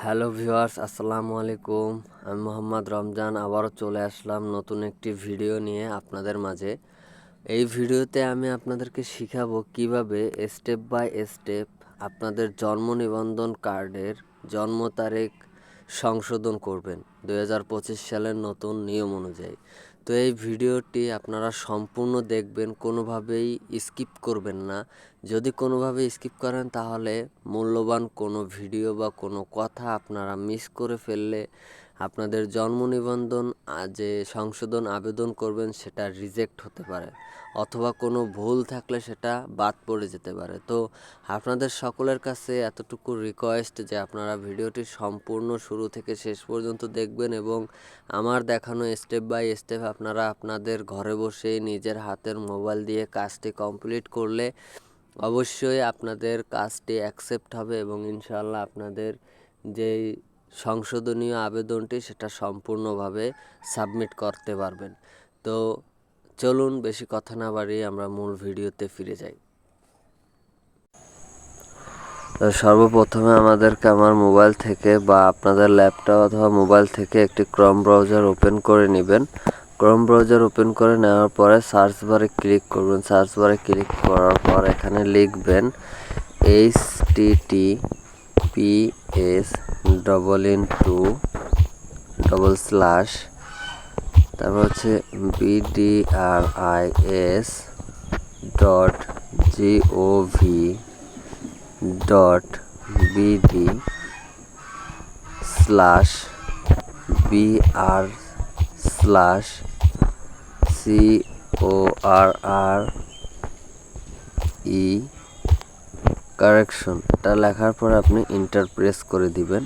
Hello viewers, আসসালামু আলাইকুম। আমি মোহাম্মদ রমজান আবারও চলে আসলাম নতুন একটি ভিডিও নিয়ে আপনাদের মাঝে। এই ভিডিওতে আমি আপনাদেরকে শিখাবো কিভাবে স্টেপ বাই স্টেপ আপনাদের জন্ম নিবন্ধন কার্ডের জন্ম তারিখ সংশোধন করবেন 2025 সালের নতুন নিয়ম অনুযায়ী। তো এই ভিডিওটি আপনারা সম্পূর্ণ দেখবেন, কোনোভাবেই স্কিপ করবেন না। যদি কোনোভাবে স্কিপ করেন তাহলে মূল্যবান কোনো ভিডিও বা কোনো কথা আপনারা মিস করে ফেললে আপনাদের জন্ম নিবন্ধন যে সংশোধন আবেদন করবেন সেটা রিজেক্ট হতে পারে, অথবা কোনো ভুল থাকলে সেটা বাদ পড়ে যেতে পারে। তো আপনাদের সকলের কাছে এতটুকু রিকোয়েস্ট যে আপনারা ভিডিওটি সম্পূর্ণ শুরু থেকে শেষ পর্যন্ত দেখবেন এবং আমার দেখানো স্টেপ বাই স্টেপ আপনারা আপনাদের ঘরে বসে নিজের হাতের মোবাইল দিয়ে কাজটি কমপ্লিট করলে অবশ্যই আপনাদের কাজটি অ্যাকসেপ্ট হবে এবং ইনশাআল্লাহ আপনাদের যেই সংশোধনীয় আবেদনটি সেটা সম্পূর্ণভাবে সাবমিট করতে পারবেন। তো চলুন বেশি কথা না বাড়িয়ে আমরা মূল ভিডিওতে ফিরে যাই। তো সর্বপ্রথমে আমাদেরকে আমার মোবাইল থেকে বা আপনাদের ল্যাপটপ অথবা মোবাইল থেকে একটি ক্রোম ব্রাউজার ওপেন করে নেবেন। ক্রোম ব্রাউজার ওপেন করে নেওয়ার পরে সার্চ বারে ক্লিক করবেন। সার্চ বারে ক্লিক করার পর এখানে লিখবেন https:// তারপর হচ্ছে bd/bd/corre এটা লেখার পরে আপনি এন্টার প্রেস করে দিবেন।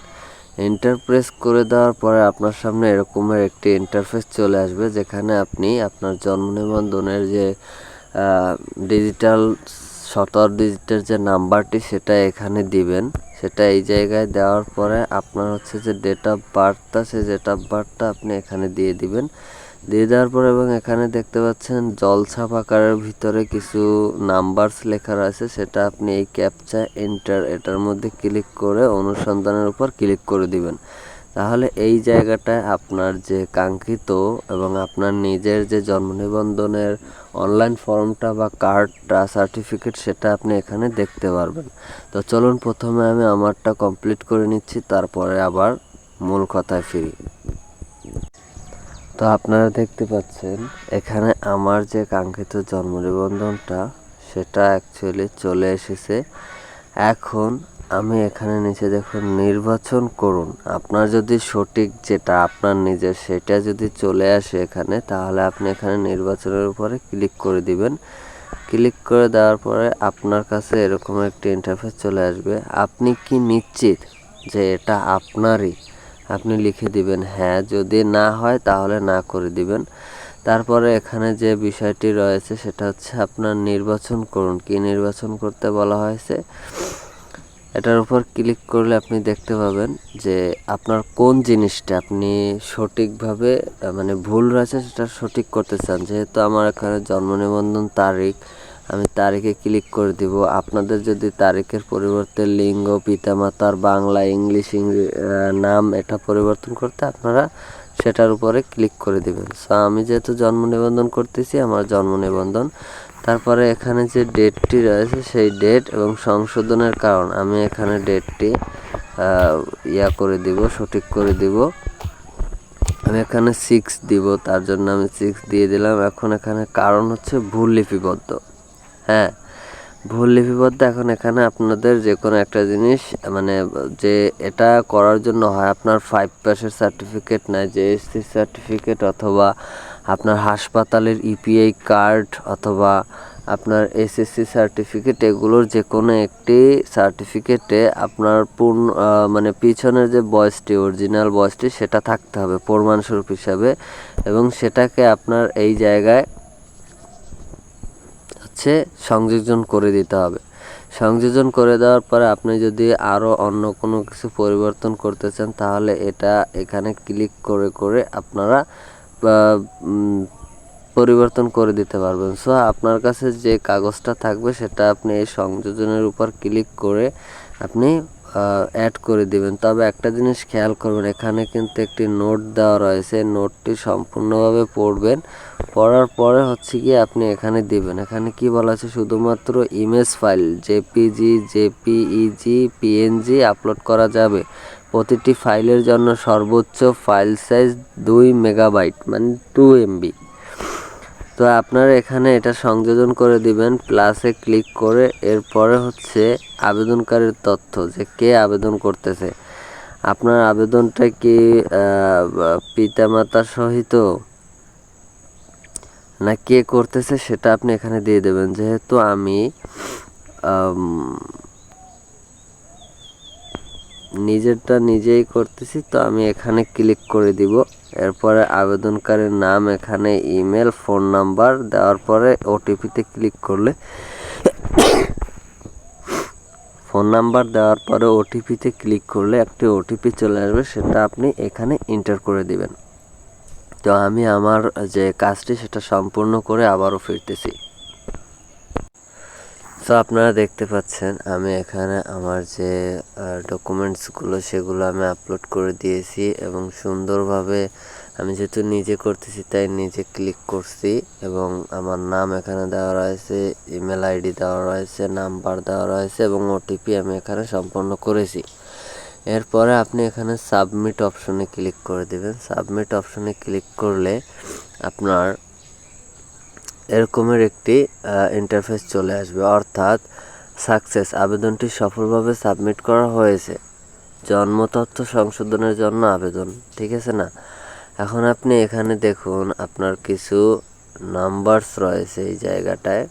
এন্টার প্রেস করে দেওয়ার পরে আপনার সামনে এরকমের একটি ইন্টারফেস চলে আসবে, যেখানে আপনি আপনার জন্ম নিবন্ধনের যে ডিজিটাল 17 ডিজিটের যে নাম্বারটি সেটা এখানে দিবেন। সেটা এই জায়গায় দেওয়ার পরে আপনার হচ্ছে যে ডেট অফ বার্থটা, সেই ডেট অফ বার্থটা আপনি এখানে দিয়ে দিবেন। দিয়ে দেওয়ার পর এবং এখানে দেখতে পাচ্ছেন জলছাপ আকারের ভিতরে কিছু নাম্বারস লেখা রয়েছে, সেটা আপনি এই ক্যাপচা এন্টার এটার মধ্যে ক্লিক করে অনুসন্ধানের উপর ক্লিক করে দিবেন। তাহলে এই জায়গাটায় আপনার যে কাঙ্ক্ষিত এবং আপনার নিজের যে জন্ম নিবন্ধনের অনলাইন ফর্মটা বা কার্ডটা সার্টিফিকেট সেটা আপনি এখানে দেখতে পারবেন। তো চলুন প্রথমে আমি আমারটা কমপ্লিট করে নিচ্ছি, তারপরে আবার মূল কথায় ফিরি। তো আপনারা দেখতে পাচ্ছেন এখানে আমার যে কাঙ্ক্ষিত জন্ম নিবন্ধনটা সেটা অ্যাকচুয়ালি চলে এসেছে। এখন আমি এখানে নিচে দেখুন নির্বাচন করুন। আপনার যদি সঠিক যেটা আপনার নিজের সেটা যদি চলে আসে এখানে, তাহলে আপনি এখানে নির্বাচনের উপরে ক্লিক করে দিবেন। ক্লিক করে দেওয়ার পরে আপনার কাছে এরকম একটি ইন্টারফেস চলে আসবে। আপনি কি নিশ্চিত যে এটা আপনারই? আপনি লিখে দিবেন হ্যাঁ, যদি না হয় তাহলে না করে দিবেন। তারপরে এখানে যে বিষয়টি রয়েছে সেটা হচ্ছে আপনার নির্বাচন করুন। কি নির্বাচন করতে বলা হয়েছে এটার উপর ক্লিক করলে আপনি দেখতে পাবেন যে আপনার কোন জিনিসটা আপনি সঠিকভাবে মানে ভুল রয়েছে সেটা সঠিক করতে চান। যেহেতু আমার এখানে জন্ম নিবন্ধন তারিখ, আমি তারিখে ক্লিক করে দিব। আপনাদের যদি তারিখের পরিবর্তে লিঙ্গ, পিতামাতার বাংলা ইংলিশ নাম এটা পরিবর্তন করতে আপনারা সেটার উপরে ক্লিক করে দিবেন। সো আমি যেহেতু জন্ম নিবন্ধন করতেছি, আমার জন্ম নিবন্ধন, তারপরে এখানে যে ডেটটি রয়েছে সেই ডেট এবং সংশোধনের কারণ আমি এখানে ডেটটি করে দিব, সঠিক করে দিব। আমি এখানে 6 দিব, তার জন্য আমি 6 দিয়ে দিলাম। এখন এখানে কারণ হচ্ছে ভুল লিপিবদ্ধ। হ্যাঁ, ভুল লিপিবদ্ধ। এখন এখানে আপনাদের যে কোনো একটা জিনিস মানে যে এটা করার জন্য হয় আপনার 5 পাসের সার্টিফিকেট নাই, JSC সার্টিফিকেট, অথবা আপনার হাসপাতালের ইপিআই কার্ড, অথবা আপনার SSC সার্টিফিকেট, এগুলোর যে কোনো একটি সার্টিফিকেটে আপনার পূর্ণ মানে পিছনের যে বয়সটি অরিজিনাল বয়সটি সেটা থাকতে হবে প্রমাণস্বরূপ হিসাবে, এবং সেটাকে আপনার এই জায়গায় হচ্ছে সংযোজন করে দিতে হবে। সংযোজন করে দেওয়ার পরে আপনি যদি আরও অন্য কোনো কিছু পরিবর্তন করতে চান তাহলে এটা এখানে ক্লিক করে করে আপনারা পরিবর্তন করে দিতে পারবেন। সো আপনার কাছে যে কাগজটা থাকবে সেটা আপনি এই সংযোজনের উপর ক্লিক করে আপনি অ্যাড করে দিবেন। তবে একটা জিনিস খেয়াল করবেন, এখানে কিন্তু একটি নোট দেওয়া রয়েছে, নোটটি সম্পূর্ণভাবে পড়বেন। পড়ার পরে হচ্ছে কি আপনি এখানে দিবেন। এখানে কি বলা আছে, শুধুমাত্র image file JPG, JPEG, PNG upload করা যাবে। প্রতিটি ফাইলের জন্য সর্বোচ্চ ফাইল সাইজ 2 মেগাবাইট মানে 2 এমবি। তো আপনারা এখানে এটা সংযোজন করে দিবেন, প্লাসে ক্লিক করে। এরপরে হচ্ছে আবেদনকারীর তথ্য, যে কে আবেদন করতেছে। আপনার আবেদনটা কি পিতামাতার সহিত না কে করতেছে সেটা আপনি এখানে দিয়ে দেবেন। যেহেতু আমি নিজেরটা নিজেই করতেছি, তো আমি এখানে ক্লিক করে দিব। এরপরে আবেদনকারীর নাম, এখানে ইমেল, ফোন নাম্বার দেওয়ার পরে ওটিপিতে ক্লিক করলে, ফোন নাম্বার দেওয়ার পরে ওটিপিতে ক্লিক করলে একটি ওটিপি চলে আসবে, সেটা আপনি এখানে এন্টার করে দিবেন। তো আমি আমার যে কাজটি সেটা সম্পূর্ণ করে আবারও ফিরতেছি। তো আপনারা দেখতে পাচ্ছেন আমি এখানে আমার যে ডকুমেন্টসগুলো সেগুলো আমি আপলোড করে দিয়েছি, এবং সুন্দরভাবে আমি যেহেতু নিজে করতেছি তাই নিজে ক্লিক করছি, এবং আমার নাম এখানে দেওয়া রয়েছে, ইমেল আইডি দেওয়া রয়েছে, নাম্বার দেওয়া রয়েছে, এবং ওটিপি আমি এখানে সম্পন্ন করেছি। এরপরে আপনি এখানে সাবমিট অপশনে ক্লিক করে দেবেন। সাবমিট অপশনে ক্লিক করলে আপনার এরকমের একটি ইন্টারফেস চলে আসবে, অর্থাৎ সাকসেস, আবেদনটি সফলভাবে সাবমিট করা হয়েছে, জন্ম তথ্য সংশোধনের জন্য আবেদন। ঠিক আছে না? এখন আপনি এখানে দেখুন আপনার কিছু নাম্বারস রয়েছে এই জায়গাটায়।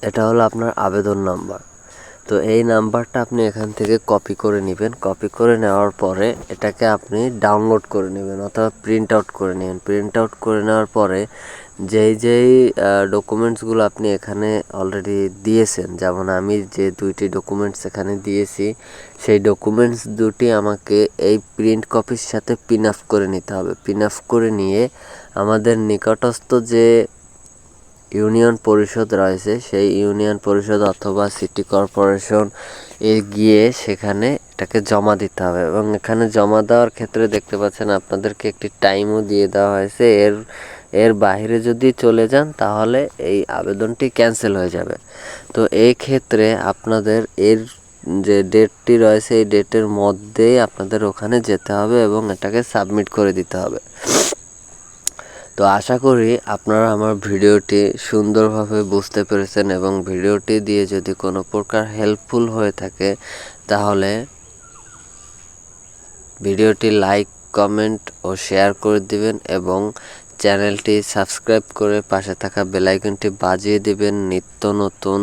এটা হলো আপনার আবেদন নাম্বার। তো এই নাম্বারটা আপনি এখান থেকে কপি করে নেবেন। কপি করে নেওয়ার পরে এটাকে আপনি ডাউনলোড করে নেবেন অথবা প্রিন্ট আউট করে নেবেন। প্রিন্ট আউট করে নেওয়ার পরে যেই ডকুমেন্টসগুলো আপনি এখানে অলরেডি দিয়েছেন, যেমন আমি যে 2টি ডকুমেন্টস এখানে দিয়েছি, সেই ডকুমেন্টস দুটি আমাকে এই প্রিন্ট কপির সাথে পিন আপ করে নিতে হবে। পিন আপ করে নিয়ে আমাদের নিকটস্থ যে ইউনিয়ন পরিষদ রয়েছে সেই ইউনিয়ন পরিষদ অথবা সিটি কর্পোরেশন এ গিয়ে সেখানে এটাকে জমা দিতে হবে। এবং এখানে জমা দেওয়ার ক্ষেত্রে দেখতে পাচ্ছেন আপনাদেরকে একটি টাইমও দিয়ে দেওয়া হয়েছে। এর বাইরে যদি চলে যান তাহলে এই আবেদনটি ক্যান্সেল হয়ে যাবে। তো এই ক্ষেত্রে আপনাদের এর যে ডেটটি রয়েছে এই ডেটের মধ্যেই আপনাদের ওখানে যেতে হবে এবং এটাকে সাবমিট করে দিতে হবে। তো আশা করি আপনারা আমার ভিডিওটি সুন্দরভাবে বুঝতে পেরেছেন, এবং ভিডিওটি দিয়ে যদি কোনো প্রকার হেল্পফুল হয়ে থাকে তাহলে ভিডিওটি লাইক, কমেন্ট ও শেয়ার করে দিবেন, এবং চ্যানেলটি সাবস্ক্রাইব করে পাশে থাকা বেল আইকনটি বাজিয়ে দিবেন নিত্য নতুন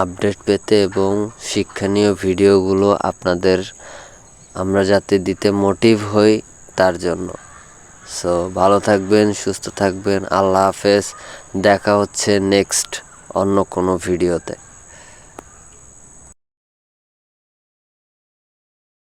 আপডেট পেতে, এবং শিক্ষণীয় ভিডিওগুলো আপনাদের আমরা যাতে দিতে মোটিভ হই তার জন্য। সো ভালো থাকবেন, সুস্থ থাকবেন, আল্লাহ হাফেজ। দেখা হচ্ছে নেক্সট অন্য কোনো ভিডিওতে।